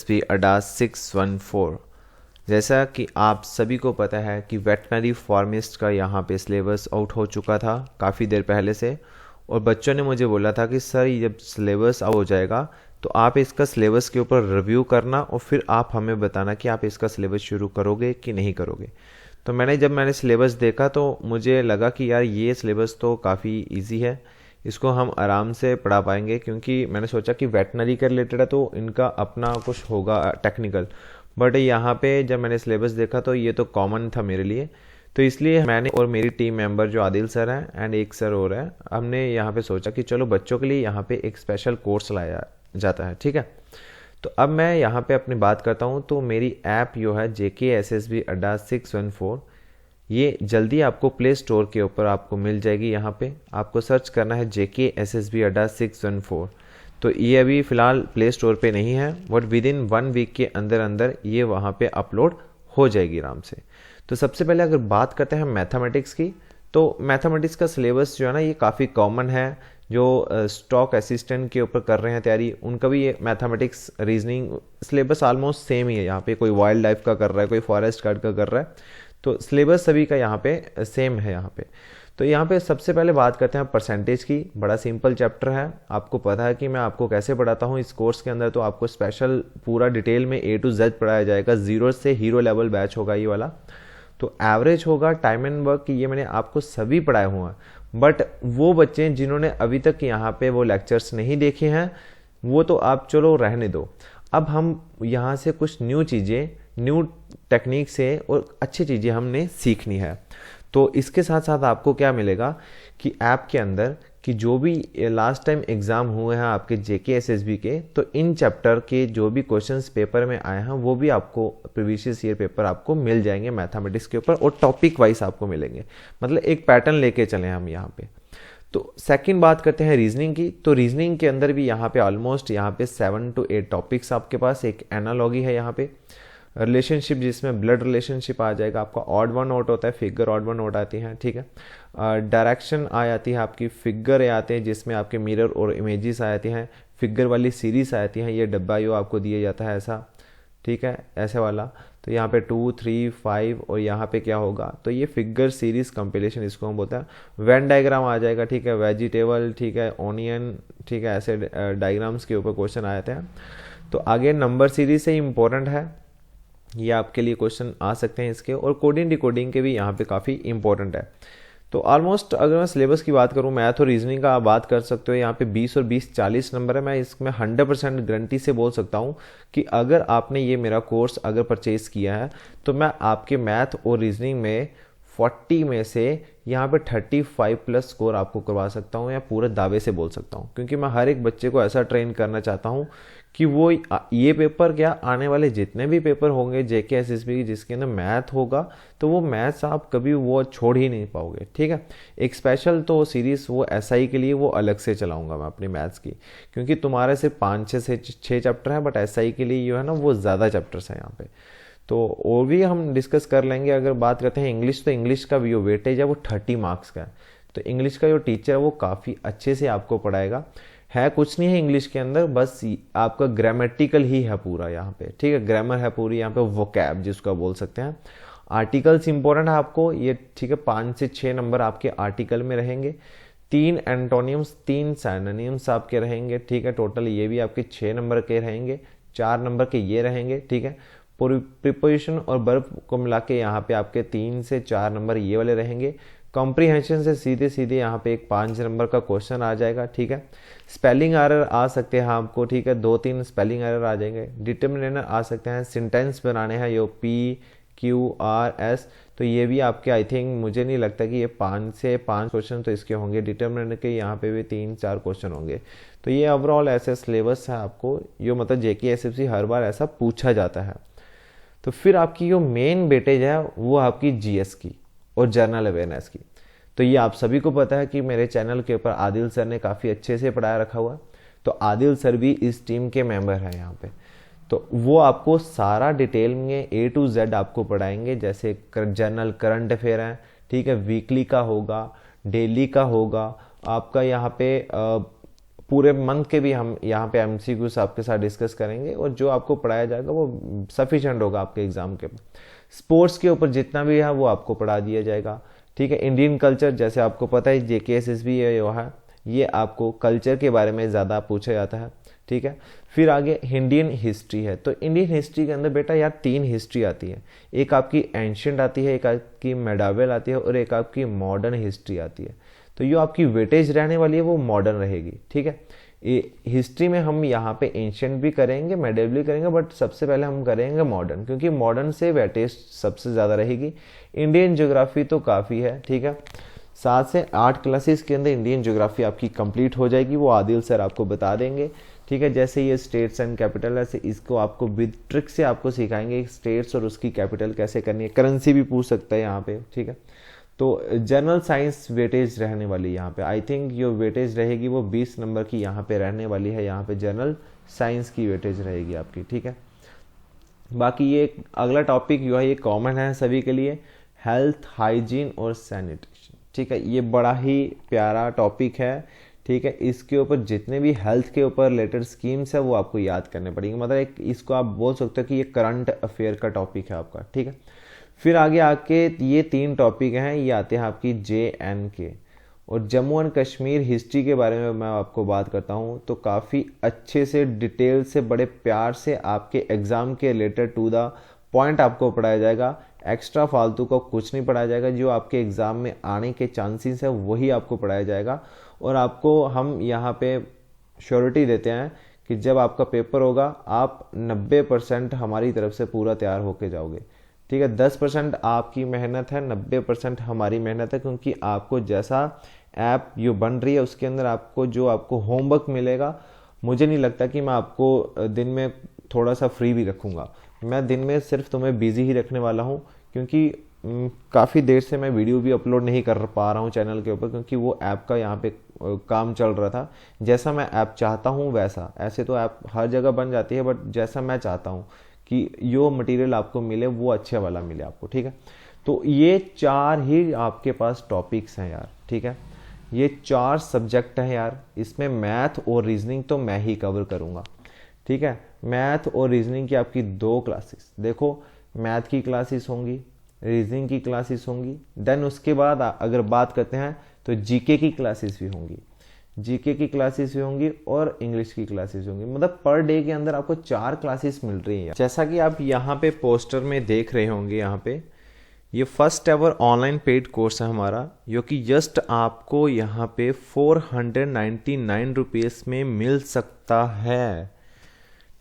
GKSSB अड्डा 614। जैसा कि आप सभी को पता है कि वेटनरी फार्मिस्ट का यहाँ पे सिलेबस आउट हो चुका था काफ़ी देर पहले से, और बच्चों ने मुझे बोला था कि सर जब सिलेबस आउट हो जाएगा तो आप इसका सिलेबस के ऊपर रिव्यू करना और फिर आप हमें बताना कि आप इसका सिलेबस शुरू करोगे कि नहीं करोगे। तो मैंने सिलेबस देखा तो मुझे लगा कि यार ये सिलेबस तो काफ़ी इजी है, इसको हम आराम से पढ़ा पाएंगे, क्योंकि मैंने सोचा कि वेटनरी के रिलेटेड है तो इनका अपना कुछ होगा टेक्निकल। बट यहाँ पे जब मैंने सिलेबस देखा तो ये तो कॉमन था मेरे लिए, तो इसलिए मैंने और मेरी टीम मेंबर जो आदिल सर हैं एंड एक सर और है, हमने यहाँ पे सोचा कि चलो बच्चों के लिए यहाँ पे एक स्पेशल कोर्स लाया जाता है। ठीक है, तो अब मैं यहाँ पे अपनी बात करता हूँ। तो मेरी ऐप जो है JKSSB अड्डा 614, ये जल्दी आपको प्ले स्टोर के ऊपर आपको मिल जाएगी। यहाँ पे आपको सर्च करना है JKSSB अड्डा 614। तो ये अभी फ़िलहाल प्ले स्टोर पे नहीं है, बट विद इन 1 वीक के अंदर अंदर ये वहाँ पे अपलोड हो जाएगी आराम से। तो सबसे पहले अगर बात करते हैं मैथमेटिक्स की, तो मैथमेटिक्स का सिलेबस जो है ना ये काफ़ी कॉमन है। जो स्टॉक असिस्टेंट के ऊपर कर रहे हैं तैयारी, उनका भी ये mathematics reasoning syllabus almost same ही है। यहाँ पे कोई वाइल्ड लाइफ का कर रहा है, कोई फॉरेस्ट गार्ड का कर रहा है, तो सिलेबस सभी का यहाँ पे सेम है यहाँ पे। तो यहाँ पे सबसे पहले बात करते हैं परसेंटेज की। बड़ा सिंपल चैप्टर है, आपको पता है कि मैं आपको कैसे पढ़ाता हूँ इस कोर्स के अंदर। तो आपको स्पेशल पूरा डिटेल में A to Z पढ़ाया जाएगा, 0 से हीरो लेवल बैच होगा ये वाला। तो एवरेज होगा, टाइम एंड वर्क, ये मैंने आपको सभी पढ़ाए हुए हैं। बट वो बच्चे जिन्होंने अभी तक यहाँ पे वो लेक्चर्स नहीं देखे हैं वो तो आप चलो रहने दो। अब हम यहाँ से कुछ न्यू चीज़ें, न्यू टेक्निक से और अच्छी चीज़ें हमने सीखनी है। तो इसके साथ साथ आपको क्या मिलेगा कि ऐप के अंदर कि जो भी लास्ट टाइम एग्ज़ाम हुए हैं आपके JKSSB के, तो इन चैप्टर के जो भी क्वेश्चंस पेपर में आए हैं वो भी आपको प्रीवियस ईयर पेपर आपको मिल जाएंगे मैथमेटिक्स के ऊपर, और टॉपिक वाइज आपको मिलेंगे। मतलब एक पैटर्न लेके चले हम यहाँ पे। तो सेकंड बात करते हैं रीजनिंग की। तो रीजनिंग के अंदर भी यहाँ पे ऑलमोस्ट यहाँ पे 7 to 8 टॉपिक्स आपके पास। एक एनालॉगी है यहाँ पे, रिलेशनशिप जिसमें ब्लड रिलेशनशिप आ जाएगा आपका, ऑड वन आउट होता है, फिगर ऑड वन आउट आती हैं। ठीक है, डायरेक्शन आ जाती है आपकी, फिगर आते हैं जिसमें आपके मिरर और इमेजेस आ जाती हैं, फिगर वाली सीरीज आ जाती हैं, ये डब्बा यो आपको दिया जाता है ऐसा। ठीक है, ऐसे वाला। तो यहाँ पे 2, 3, 5 और यहाँ पे क्या होगा, तो ये फिगर सीरीज कंपिलेशन इसको हम बोलते हैं। वेन डायग्राम आ जाएगा, ठीक है, वेजिटेबल, ठीक है, ऑनियन, ठीक है, ऐसे डायग्राम्स के ऊपर क्वेश्चन आ जाते हैं। तो आगे नंबर सीरीज से इंपॉर्टेंट है, ये आपके लिए क्वेश्चन आ सकते हैं इसके, और कोडिंग डिकोडिंग के भी यहाँ पे काफ़ी इंपॉर्टेंट है। तो ऑलमोस्ट अगर मैं सिलेबस की बात करूँ, मैथ और रीजनिंग का आप बात कर सकते हो, यहाँ पे 20 और 20 40 नंबर है। मैं इसमें 100% गारंटी से बोल सकता हूँ कि अगर आपने ये मेरा कोर्स अगर परचेज किया है तो मैं आपके मैथ और रीजनिंग में 40 में से यहाँ पे 35 प्लस स्कोर आपको करवा सकता हूँ, या पूरे दावे से बोल सकता हूँ, क्योंकि मैं हर एक बच्चे को ऐसा ट्रेन करना चाहता हूँ कि वो ये पेपर क्या, आने वाले जितने भी पेपर होंगे JKSSB की जिसके अंदर मैथ होगा, तो वो मैथ्स आप कभी वो छोड़ ही नहीं पाओगे। ठीक है, एक स्पेशल तो सीरीज वो SI के लिए वो अलग से चलाऊंगा मैं अपनी मैथ्स की, क्योंकि तुम्हारे सिर्फ 5 से 6 चैप्टर हैं, बट SI के लिए जो है ना वो ज़्यादा चैप्टर्स हैं यहाँ पे। तो और भी हम डिस्कस कर लेंगे। अगर बात करते हैं इंग्लिश, तो इंग्लिश का जो वेटेज है वो 30 मार्क्स का है। तो इंग्लिश का जो टीचर है वो काफ़ी अच्छे से आपको पढ़ाएगा। है कुछ नहीं है इंग्लिश के अंदर, बस आपका ग्रामेटिकल ही है पूरा यहाँ पे। ठीक है, ग्रामर है पूरी यहाँ पे, वोकैब जिसको आप बोल सकते हैं। आर्टिकल्स इंपॉर्टेंट है आपको ये, ठीक है, 5 से 6 नंबर आपके आर्टिकल में रहेंगे, 3 एंटोनियम्स, 3 सिनोनिम्स आपके रहेंगे। ठीक है, टोटल ये भी आपके 6 नंबर के रहेंगे, 4 नंबर के ये रहेंगे। ठीक है, प्रीपोजिशन और वर्ब को मिला के यहाँ पे आपके 3 से 4 नंबर ये वाले रहेंगे। कॉम्प्रीहेंशन से सीधे सीधे यहाँ पे एक 5 नंबर का क्वेश्चन आ जाएगा। ठीक है, स्पेलिंग एरर आ सकते हैं आपको, ठीक है, 2-3 स्पेलिंग एरर आ जाएंगे। डिटर्मिनेंट आ सकते हैं, सेंटेंस बनाने हैं यो PQRS, तो ये भी आपके आई थिंक मुझे नहीं लगता कि ये 5 से 5 क्वेश्चन तो इसके होंगे। डिटर्मिनेंट के यहाँ पे भी 3-4 क्वेश्चन होंगे। तो ये ओवरऑल ऐसे सिलेबस है आपको, जो मतलब JKSSB हर बार ऐसा पूछा जाता है। तो फिर आपकी जो मेन वेटेज है वो आपकी GS की और जर्नल अवेयरनेस की। तो ये आप सभी को पता है कि मेरे चैनल के ऊपर आदिल सर ने काफ़ी अच्छे से पढ़ाया रखा हुआ है। तो आदिल सर भी इस टीम के मेंबर हैं यहाँ पे, तो वो आपको सारा डिटेल में A to Z आपको पढ़ाएंगे। जैसे जर्नल करंट अफेयर हैं, ठीक है, वीकली का होगा, डेली का होगा, आपका यहाँ पे पूरे मंथ के भी हम यहाँ पे एमसीक्यूज आपके साथ डिस्कस करेंगे, और जो आपको पढ़ाया जाएगा वो सफिशिएंट होगा आपके एग्जाम के। स्पोर्ट्स के ऊपर जितना भी है वो आपको पढ़ा दिया जाएगा, ठीक है। इंडियन कल्चर, जैसे आपको पता है JKSSB है, ये आपको कल्चर के बारे में ज़्यादा पूछा जाता है, ठीक है। फिर आगे इंडियन हिस्ट्री है, तो इंडियन हिस्ट्री के अंदर बेटा यार 3 हिस्ट्री आती है, एक आपकी एंशियंट आती है, एक आपकी मेडावल आती है, और एक आपकी मॉडर्न हिस्ट्री आती है। तो जो आपकी वेटेज रहने वाली है वो मॉडर्न रहेगी, ठीक है। हिस्ट्री में हम यहाँ पे एंशियंट भी करेंगे, मेडावल भी करेंगे, बट सबसे पहले हम करेंगे मॉडर्न, क्योंकि मॉडर्न से वेटेज सबसे ज़्यादा रहेगी। इंडियन ज्योग्राफी तो काफ़ी है, ठीक है। 7 से 8 क्लासेस के अंदर इंडियन ज्योग्राफी आपकी कंप्लीट हो जाएगी, वो आदिल सर आपको बता देंगे, ठीक है। जैसे ये स्टेट्स एंड कैपिटल, ऐसे इसको आपको विद ट्रिक से आपको सिखाएंगे स्टेट्स और उसकी कैपिटल कैसे करनी है। करेंसी भी पूछ सकता है यहाँ पे, ठीक है। तो जनरल साइंस वेटेज रहने वाली यहाँ पे, आई थिंक जो वेटेज रहेगी वो 20 नंबर की यहाँ पे रहने वाली है, यहाँ पे जनरल साइंस की वेटेज रहेगी आपकी, ठीक है। बाकी ये अगला टॉपिक जो है ये कॉमन है सभी के लिए, हेल्थ, हाइजीन और सैनिटेशन, ठीक है। ये बड़ा ही प्यारा टॉपिक है, ठीक है। इसके ऊपर जितने भी हेल्थ के ऊपर रिलेटेड स्कीम्स है वो आपको याद करने पड़ेंगे, मतलब एक इसको आप बोल सकते हो कि ये करंट अफेयर का टॉपिक है आपका, ठीक है। फिर आगे आके ये 3 टॉपिक हैं, ये आते हैं आपकी JNK और जम्मू एंड कश्मीर हिस्ट्री के बारे में मैं आपको बात करता हूँ तो काफ़ी अच्छे से डिटेल से बड़े प्यार से आपके एग्ज़ाम के रिलेटेड टू द पॉइंट आपको पढ़ाया जाएगा। एक्स्ट्रा फालतू को कुछ नहीं पढ़ाया जाएगा, जो आपके एग्ज़ाम में आने के चांसेस है वही आपको पढ़ाया जाएगा। और आपको हम यहाँ पे श्योरिटी देते हैं कि जब आपका पेपर होगा आप 90% हमारी तरफ से पूरा तैयार होके जाओगे, ठीक है। 10% आपकी मेहनत है, 90% हमारी मेहनत है, क्योंकि आपको जैसा ऐप जो बन रही है उसके अंदर आपको जो आपको होमवर्क मिलेगा, मुझे नहीं लगता कि मैं आपको दिन में थोड़ा सा फ्री भी रखूँगा। मैं दिन में सिर्फ तुम्हें बिजी ही रखने वाला हूँ, क्योंकि काफ़ी देर से मैं वीडियो भी अपलोड नहीं कर पा रहा हूँ चैनल के ऊपर, क्योंकि वो ऐप का यहाँ पे काम चल रहा था। जैसा मैं ऐप चाहता हूँ वैसा, ऐसे तो ऐप हर जगह बन जाती है, बट जैसा मैं चाहता हूँ कि जो मटेरियल आपको मिले वो अच्छे वाला मिले आपको, ठीक है। तो ये 4 ही आपके पास टॉपिक्स हैं यार, ठीक है। ये 4 सब्जेक्ट हैं यार, इसमें मैथ और रीजनिंग तो मैं ही कवर करूँगा, ठीक है। मैथ और रीजनिंग की आपकी 2 क्लासेस, देखो मैथ की क्लासेस होंगी, रीजनिंग की क्लासेस होंगी, देन उसके बाद अगर बात करते हैं तो जीके की क्लासेस भी होंगी, जीके की क्लासेस भी होंगी और इंग्लिश की क्लासेस होंगी। मतलब पर डे के अंदर आपको 4 क्लासेस मिल रही हैं। जैसा कि आप यहाँ पे पोस्टर में देख रहे होंगे, यहाँ पे ये first ever online paid course है हमारा, जो कि जस्ट आपको यहाँ पे 499 रुपीज़ में मिल सकता है,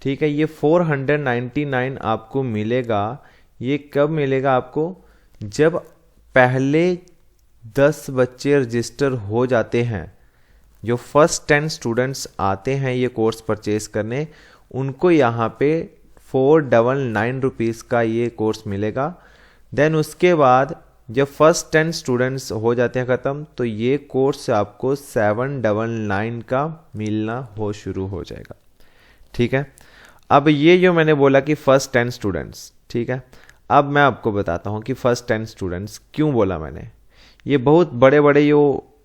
ठीक है। ये 499 आपको मिलेगा। ये कब मिलेगा आपको? जब पहले 10 बच्चे रजिस्टर हो जाते हैं, जो फर्स्ट 10 स्टूडेंट्स आते हैं ये कोर्स परचेज करने, उनको यहाँ पे 499 रुपीज़ का ये कोर्स मिलेगा। देन उसके बाद जब फर्स्ट 10 स्टूडेंट्स हो जाते हैं ख़त्म, तो ये कोर्स आपको 799 का मिलना शुरू हो जाएगा, ठीक है। अब ये जो मैंने बोला कि फर्स्ट 10 स्टूडेंट्स, ठीक है। अब मैं आपको बताता हूँ कि फर्स्ट 10 स्टूडेंट्स क्यों बोला मैंने। ये बहुत बड़े बड़े जो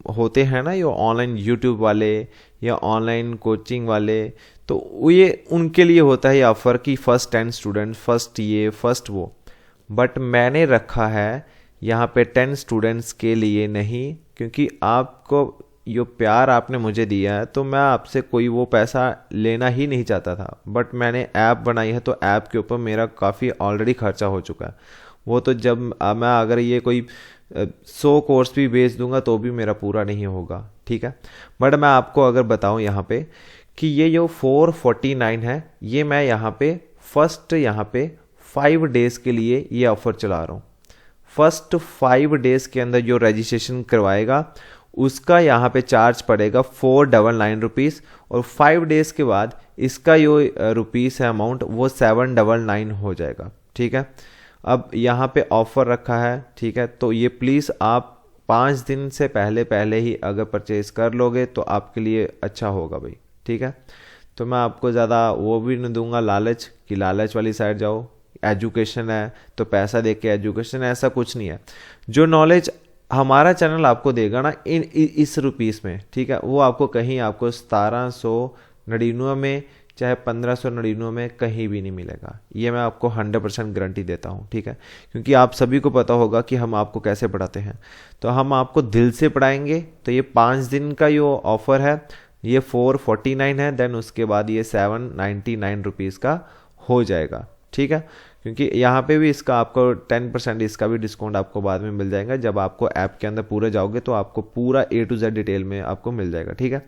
होते हैं ना, ये ऑनलाइन यूट्यूब वाले या ऑनलाइन कोचिंग वाले, तो ये उनके लिए होता है ये ऑफर कि फर्स्ट 10 स्टूडेंट, फर्स्ट ये फर्स्ट वो। बट मैंने रखा है यहाँ पे 10 स्टूडेंट्स के लिए नहीं, क्योंकि आपको जो प्यार आपने मुझे दिया है तो मैं आपसे कोई वो पैसा लेना ही नहीं चाहता था। बट मैंने ऐप बनाई है तो ऐप के ऊपर मेरा काफ़ी ऑलरेडी खर्चा हो चुका है। वो तो जब मैं अगर ये कोई 100 कोर्स भी बेच दूंगा तो भी मेरा पूरा नहीं होगा, ठीक है। बट मैं आपको अगर बताऊं यहाँ पे कि ये जो 449 है, ये मैं यहाँ पे फर्स्ट यहाँ पे 5 डेज़ के लिए ये ऑफ़र चला रहा हूँ। फर्स्ट 5 डेज़ के अंदर जो रजिस्ट्रेशन करवाएगा उसका यहाँ पे चार्ज पड़ेगा 499 रुपीज़, और 5 डेज़ के बाद इसका जो रुपीज़ है अमाउंट वो 799 हो जाएगा, ठीक है। अब यहाँ पे ऑफ़र रखा है, ठीक है। तो ये प्लीज़ आप 5 दिन से पहले ही अगर परचेज़ कर लोगे तो आपके लिए अच्छा होगा भाई, ठीक है। तो मैं आपको ज़्यादा वो भी नहीं दूंगा लालच कि लालच वाली साइड जाओ। एजुकेशन है तो पैसा दे के एजुकेशन, ऐसा कुछ नहीं है। जो नॉलेज हमारा चैनल आपको देगा ना इस रुपीस में, ठीक है, वो आपको कहीं आपको 1799 में चाहे 1599 में कहीं भी नहीं मिलेगा। ये मैं आपको 100% गारंटी देता हूँ, ठीक है, क्योंकि आप सभी को पता होगा कि हम आपको कैसे पढ़ाते हैं। तो हम आपको दिल से पढ़ाएंगे। तो ये 5 दिन का ये ऑफ़र है, ये 449 है, देन उसके बाद ये 799 रुपीज़ का हो जाएगा, ठीक है। क्योंकि यहाँ पे भी इसका आपको 10% इसका भी डिस्काउंट आपको बाद में मिल जाएगा। जब आपको ऐप के अंदर पूरे जाओगे तो आपको पूरा A to Z डिटेल में आपको मिल जाएगा, ठीक है।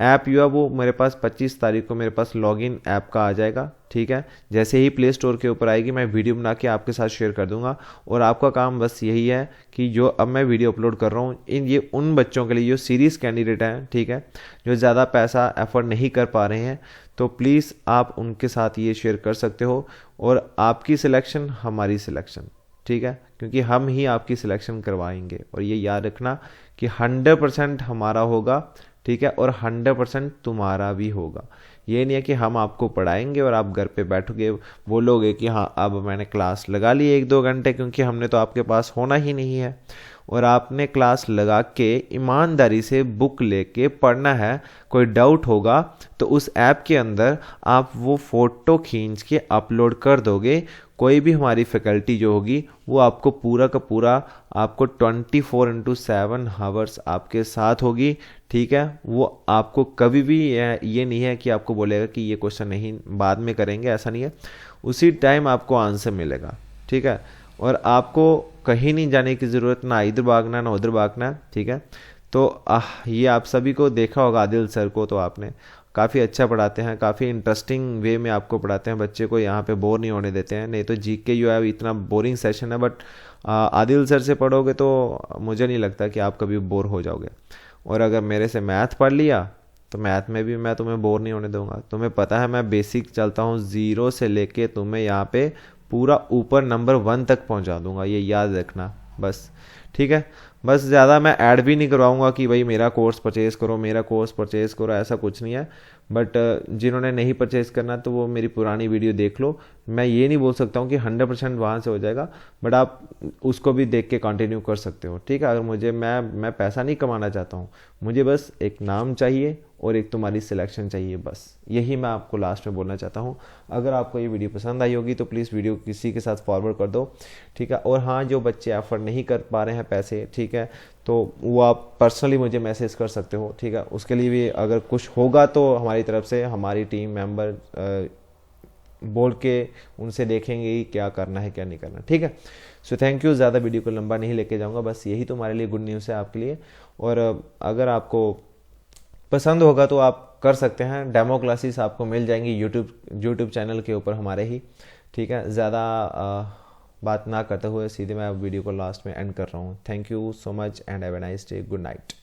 ऐप जो है वो मेरे पास 25 तारीख को मेरे पास लॉगिन ऐप का आ जाएगा, ठीक है। जैसे ही प्ले स्टोर के ऊपर आएगी मैं वीडियो बना के आपके साथ शेयर कर दूंगा। और आपका काम बस यही है कि जो अब मैं वीडियो अपलोड कर रहा हूँ ये उन बच्चों के लिए जो सीरीज कैंडिडेट हैं, ठीक है, जो ज़्यादा पैसा एफर्ड नहीं कर पा रहे हैं, तो प्लीज़ आप उनके साथ ये शेयर कर सकते हो। और आपकी सिलेक्शन हमारी सिलेक्शन, ठीक है, क्योंकि हम ही आपकी सिलेक्शन करवाएंगे। और ये याद रखना कि 100% हमारा होगा, ठीक है, और 100% तुम्हारा भी होगा। ये नहीं है कि हम आपको पढ़ाएंगे और आप घर पे बैठोगे बोलोगे कि हाँ अब मैंने क्लास लगा ली 1-2 घंटे, क्योंकि हमने तो आपके पास होना ही नहीं है। और आपने क्लास लगा के ईमानदारी से बुक लेके पढ़ना है। कोई डाउट होगा तो उस ऐप के अंदर आप वो फ़ोटो खींच के अपलोड कर दोगे। कोई भी हमारी फैकल्टी जो होगी वो आपको पूरा का पूरा आपको 24/7 हावर्स आपके साथ होगी, ठीक है। वो आपको कभी भी ये नहीं है कि आपको बोलेगा कि ये क्वेश्चन नहीं बाद में करेंगे, ऐसा नहीं है। उसी टाइम आपको आंसर मिलेगा, ठीक है। और आपको कहीं नहीं जाने की ज़रूरत, ना इधर भागना ना उधर भागना, ठीक है। तो ये आप सभी को देखा होगा आदिल सर को, तो आपने काफ़ी अच्छा पढ़ाते हैं, काफ़ी इंटरेस्टिंग वे में आपको पढ़ाते हैं, बच्चे को यहाँ पे बोर नहीं होने देते हैं। नहीं तो जीके जो है इतना बोरिंग सेशन है, बट आदिल सर से पढ़ोगे तो मुझे नहीं लगता कि आप कभी बोर हो जाओगे। और अगर मेरे से मैथ पढ़ लिया तो मैथ में भी मैं तुम्हें बोर नहीं होने दूंगा। तुम्हें पता है मैं बेसिक चलता हूँ 0 से लेके तुम्हें यहाँ पे पूरा ऊपर नंबर 1 तक पहुँचा दूंगा, ये याद रखना बस, ठीक है। बस ज़्यादा मैं ऐड भी नहीं करवाऊंगा कि भाई मेरा कोर्स परचेज़ करो, मेरा कोर्स परचेज़ करो, ऐसा कुछ नहीं है। बट जिन्होंने नहीं परचेज़ करना तो वो मेरी पुरानी वीडियो देख लो। मैं ये नहीं बोल सकता हूँ कि 100% वहाँ से हो जाएगा, बट आप उसको भी देख के कंटिन्यू कर सकते हो, ठीक है। अगर मुझे मैं पैसा नहीं कमाना चाहता हूँ, मुझे बस एक नाम चाहिए और एक तुम्हारी सिलेक्शन चाहिए, बस यही मैं आपको लास्ट में बोलना चाहता हूँ। अगर आपको ये वीडियो पसंद आई होगी तो प्लीज़ वीडियो किसी के साथ फॉरवर्ड कर दो, ठीक है। और हाँ, जो बच्चे एफर्ड नहीं कर पा रहे हैं पैसे, ठीक है, तो वो आप पर्सनली मुझे मैसेज कर सकते हो, ठीक है। उसके लिए भी अगर कुछ होगा तो हमारी तरफ से हमारी टीम मेंबर बोल के उनसे देखेंगे कि क्या करना है क्या नहीं करना, ठीक है। So thank you. ज़्यादा वीडियो को लंबा नहीं लेके जाऊँगा, बस यही तुम्हारे लिए गुड न्यूज़ है आपके लिए। और अगर आपको पसंद होगा तो आप कर सकते हैं। डेमो क्लासेस आपको मिल जाएंगी यूट्यूब चैनल के ऊपर हमारे ही, ठीक है। ज़्यादा बात ना करते हुए सीधे मैं वीडियो को लास्ट में एंड कर रहा हूँ। Thank you so much and have a nice day. Good night.